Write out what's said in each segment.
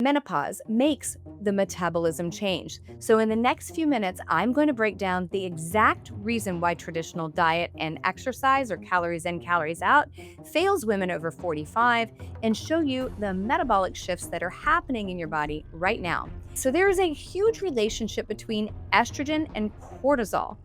Menopause makes the metabolism change. So, in the next few minutes, I'm going to break down the exact reason why traditional diet and exercise, or calories in, calories out, fails women over 45 and show you the metabolic shifts that are happening in your body right now. So, there is a huge relationship between estrogen and cortisol.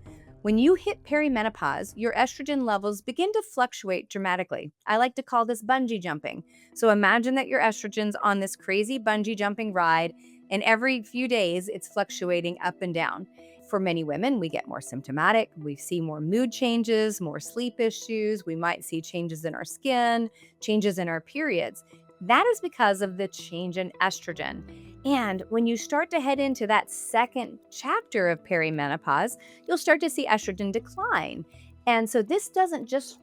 When you hit perimenopause, your estrogen levels begin to fluctuate dramatically. I like to call this bungee jumping. So imagine that your estrogen's on this crazy bungee jumping ride, and every few days it's fluctuating up and down. For many women, we get more symptomatic. We see more mood changes, more sleep issues. We might see changes in our skin, changes in our periods. That is because of the change in estrogen. And when you start to head into that second chapter of perimenopause, you'll start to see estrogen decline. And so this doesn't just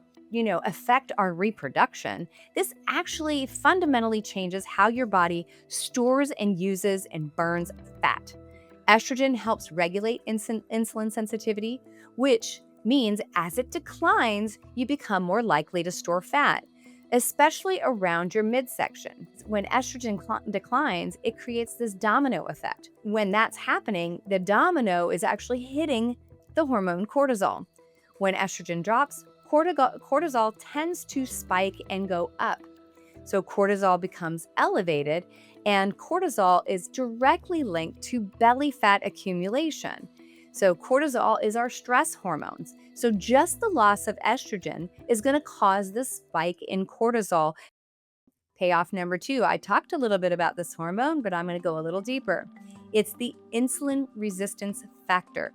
affect our reproduction. This actually fundamentally changes how your body stores and uses and burns fat. Estrogen helps regulate insulin sensitivity, which means as it declines, you become more likely to store fat, especially around your midsection. When estrogen declines, it creates this domino effect. When that's happening, the domino is actually hitting the hormone cortisol. When estrogen drops, cortisol tends to spike and go up. So cortisol becomes elevated, and cortisol is directly linked to belly fat accumulation. So cortisol is our stress hormones. So just the loss of estrogen is going to cause the spike in cortisol. Payoff number 2, I talked a little bit about this hormone, but I'm going to go a little deeper. It's the insulin resistance factor.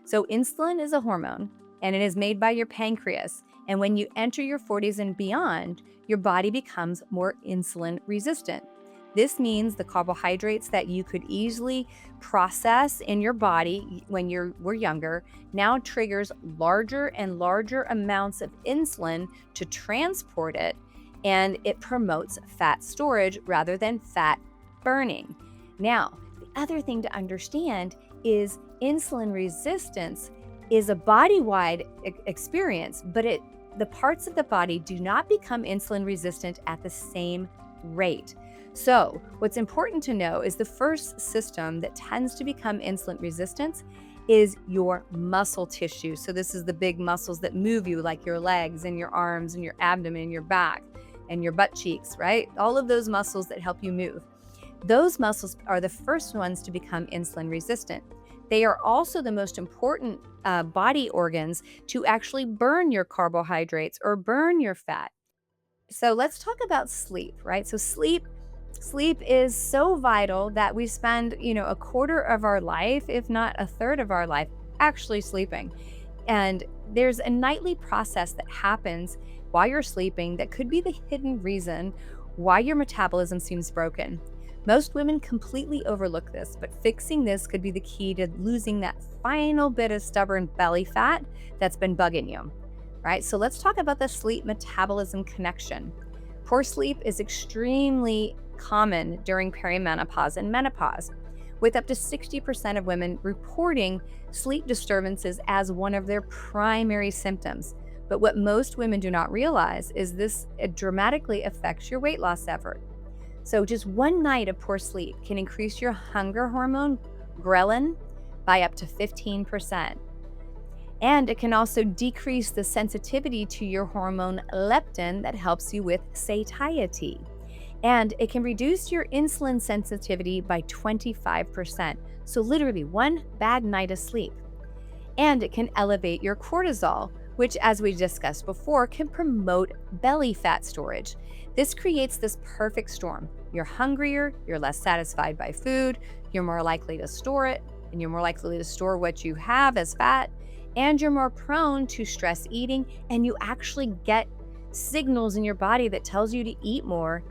So insulin is a hormone, and it is made by your pancreas. And when you enter your 40s and beyond, your body becomes more insulin resistant. This means the carbohydrates that you could easily process in your body when you were younger now triggers larger and larger amounts of insulin to transport it, and it promotes fat storage rather than fat burning. Now, the other thing to understand is insulin resistance is a body-wide experience, but the parts of the body do not become insulin resistant at the same rate. So what's important to know is the first system that tends to become insulin resistant is your muscle tissue. So this is the big muscles that move you, like your legs and your arms and your abdomen, your back and your butt cheeks, right? All of those muscles that help you move. Those muscles are the first ones to become insulin resistant. They are also the most important body organs to actually burn your carbohydrates or burn your fat. So let's talk about sleep, right? So sleep is so vital that we spend, a quarter of our life, if not a third of our life, actually sleeping. And there's a nightly process that happens while you're sleeping that could be the hidden reason why your metabolism seems broken. Most women completely overlook this, but fixing this could be the key to losing that final bit of stubborn belly fat that's been bugging you, right? So let's talk about the sleep metabolism connection. Poor sleep is extremely common during perimenopause and menopause, with up to 60% of women reporting sleep disturbances as one of their primary symptoms. But what most women do not realize is it dramatically affects your weight loss effort. So just one night of poor sleep can increase your hunger hormone, ghrelin, by up to 15%. And it can also decrease the sensitivity to your hormone leptin that helps you with satiety. And it can reduce your insulin sensitivity by 25%. So literally one bad night of sleep. And it can elevate your cortisol, which, as we discussed before, can promote belly fat storage. This creates this perfect storm. You're hungrier, you're less satisfied by food, you're more likely to store it, and you're more likely to store what you have as fat, and you're more prone to stress eating, and you actually get signals in your body that tells you to eat more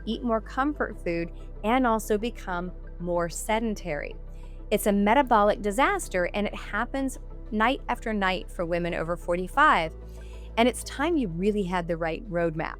comfort food, and also become more sedentary. It's a metabolic disaster, and it happens night after night for women over 45. And it's time you really had the right roadmap.